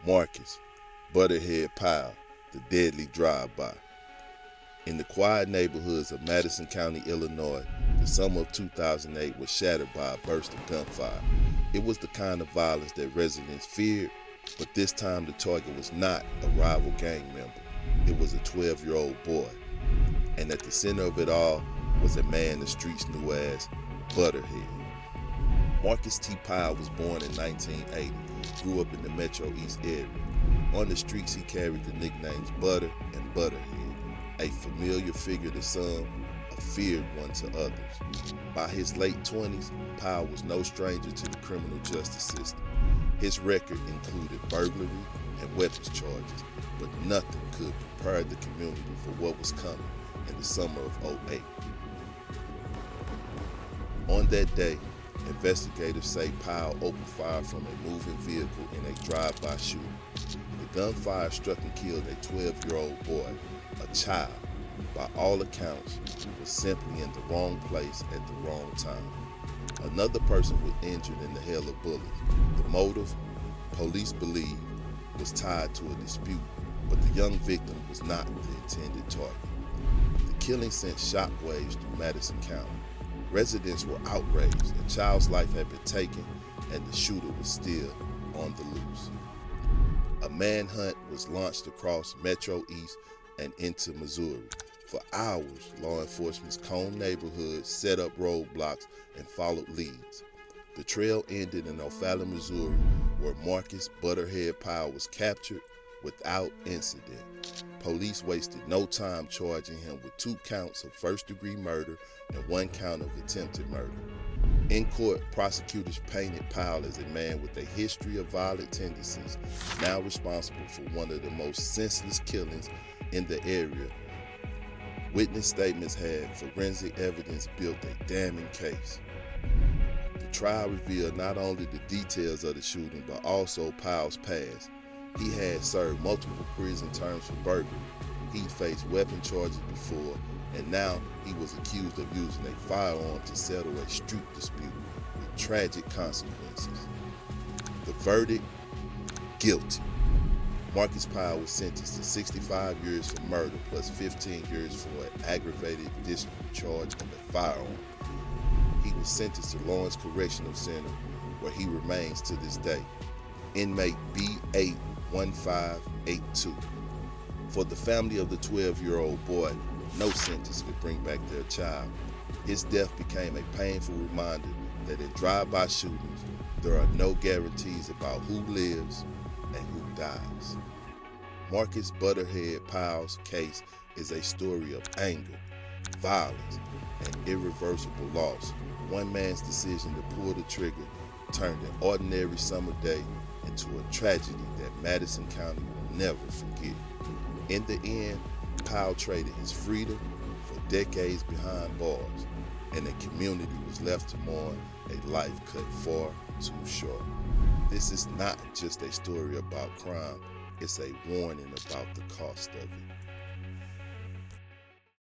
Marcus Butterhead Pyle, the deadly drive-by. In the quiet neighborhoods of Madison County, Illinois, the summer of 2008 was shattered by a burst of gunfire. It was the kind of violence that residents feared, but this time the target was not a rival gang member. It was a 12-year-old boy. And at the center of it all was a man the streets knew as Butterhead. Marcus T. Pyle was born in 1980, grew up in the Metro East area. On the streets, he carried the nicknames Butter and Butterhead, a familiar figure to some, a feared one to others. By his late 20s, Powell was no stranger to the criminal justice system. His record included burglary and weapons charges, but nothing could prepare the community for what was coming in the summer of '08. On that day, investigators say Powell opened fire from a moving vehicle in a drive-by shooting. The gunfire struck and killed a 12-year-old boy, a child, by all accounts, was simply in the wrong place at the wrong time. Another person was injured in the hail of bullets. The motive, police believe, was tied to a dispute, but the young victim was not the intended target. The killing sent shockwaves through Madison County. Residents were outraged. A child's life had been taken, and the shooter was still on the loose. A manhunt was launched across Metro East and into Missouri. For hours, law enforcement combed neighborhoods, set up roadblocks, and followed leads. The trail ended in O'Fallon, Missouri, where Marcus Butterhead Powell was captured without incident. Police wasted no time charging him with 2 counts of first-degree murder and 1 count of attempted murder. In court, prosecutors painted Powell as a man with a history of violent tendencies, now responsible for one of the most senseless killings in the area. Witness statements had forensic evidence built a damning case. The trial revealed not only the details of the shooting, but also Powell's past. He had served multiple prison terms for burglary. He'd faced weapon charges before, and now he was accused of using a firearm to settle a street dispute with tragic consequences. The verdict: guilty. Marcus Pyle was sentenced to 65 years for murder plus 15 years for an aggravated discharge of a firearm. He was sentenced to Lawrence Correctional Center, where he remains to this day. Inmate B81582. For the family of the 12-year-old boy, no sentence could bring back their child. His death became a painful reminder that in drive-by shootings, there are no guarantees about who lives and who dies. Marcus Butterhead Powell's case is a story of anger, violence, and irreversible loss. One man's decision to pull the trigger turned an ordinary summer day into a tragedy that Madison County will never forget. In the end, Powell traded his freedom for decades behind bars, and the community was left to mourn a life cut far too short. This is not just a story about crime, it's a warning about the cost of it.